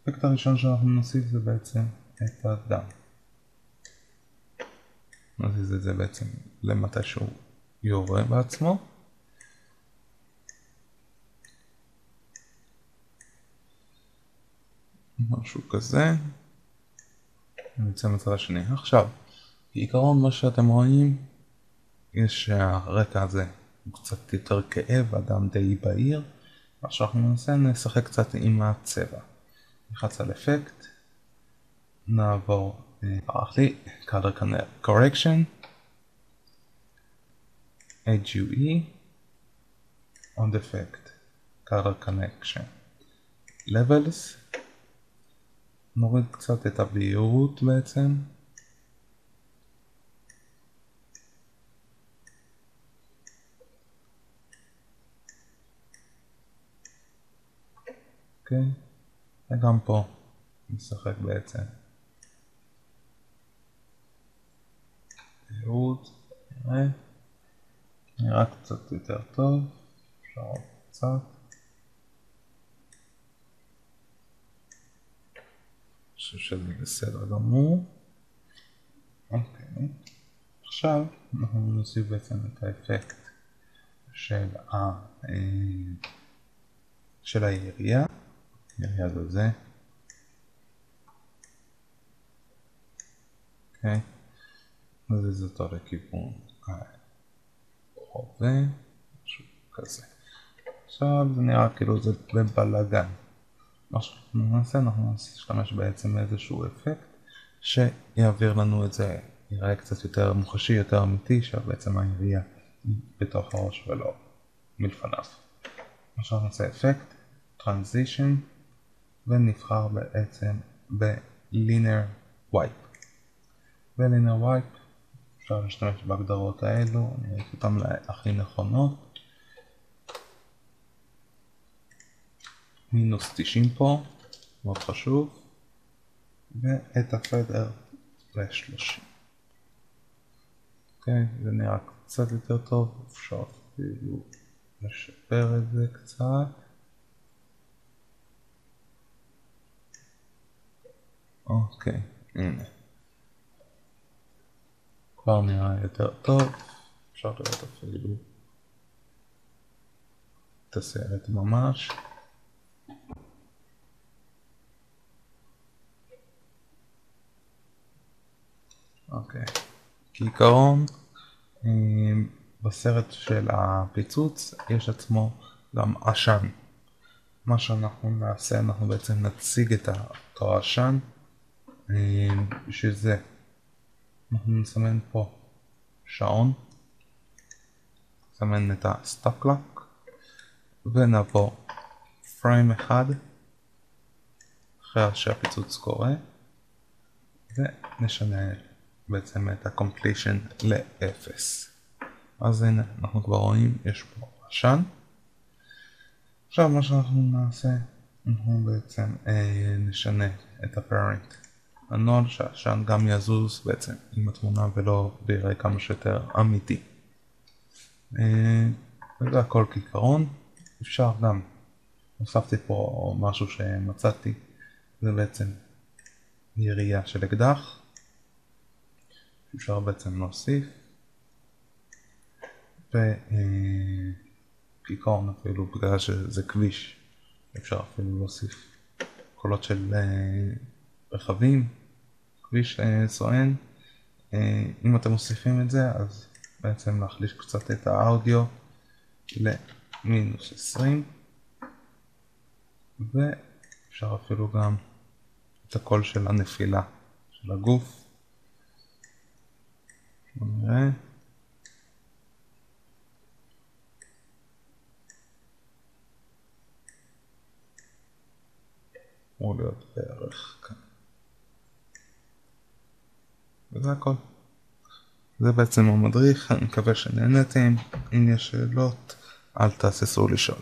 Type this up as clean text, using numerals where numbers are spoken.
האפקט הראשון שאנחנו נוסיף זה בעצם את הדם. נזיז את זה בעצם למתי שהוא יורה בעצמו. משהו כזה. נמצא מצד השני. עכשיו, בעיקרון מה שאתם רואים, יש שהרקע הזה הוא קצת יותר כאב, אדם די בהיר. עכשיו אנחנו נשחק קצת עם הצבע. נלחץ על אפקט, נעבור, ברח לי, color correction, HUE, on defect, color connection, levels, נוריד קצת את הבהירות בעצם, אוקיי, וגם פה נשחק בעצם בהירות, נראה קצת יותר טוב, אפשר עוד קצת. אני חושב שזה בסדר גמור. אוקיי, עכשיו אנחנו נוסיף בעצם את האפקט של הירייה, ירייה זה. אוקיי, נזיז אותו לכיוון חובה, משהו כזה. עכשיו זה נראה כאילו זה בבלגן. מה שאנחנו נעשה, אנחנו נשתמש בעצם באיזשהו אפקט שיעביר לנו את זה, יראה קצת יותר מוחשי, יותר אמיתי, שבעצם הירייה בתוך הראש ולא מלפניו. עכשיו נעשה אפקט, טרנזישן, ונבחר בעצם ב-Linear Wipe. ב-Linear Wipe אפשר להשתמש בהגדרות האלו, אני ראיתי אותם הכי נכונות. מינוס 90 פה, מאוד חשוב, ואת הפדר ל-30. אוקיי, זה נראה קצת יותר טוב, אפשר אפילו לשפר את זה קצת. אוקיי, הנה. כבר נראה יותר טוב, אפשר לראות אפילו את הסרט ממש. אוקיי, כעיקרון בסרט של הפיצוץ יש עצמו גם עשן. מה שאנחנו נעשה, אנחנו בעצם נציג את אותו עשן. בשביל זה אנחנו נסמן פה שעון, נסמן את הסטופ קלוק ונעבור פריים אחד אחרי שהפיצוץ קורה ונשנה בעצם את ה-completion ל-0. אז הנה אנחנו כבר רואים, יש פה עשן. עכשיו מה שאנחנו נעשה, אנחנו בעצם נשנה את ה-parent. הנוהל שהעשן גם יזוז בעצם עם התמונה ולא ביראה כמה שיותר אמיתי. וזה הכל כעיקרון. אפשר גם, הוספתי פה משהו שמצאתי, זה בעצם ירייה של אקדח. אפשר בעצם להוסיף. וכעיקרון אפילו בגלל שזה כביש, אפשר אפילו להוסיף קולות של רכבים, כביש סואן. אם אתם מוסיפים את זה, אז בעצם להחליש קצת את האודיו למינוס 20, ואפשר אפילו גם את הקול של הנפילה של הגוף. נראה. אמור להיות בערך כאן. וזה הכל. זה בעצם המדריך, אני מקווה שנהנתם. אם יש שאלות, אל תהססו לשאול.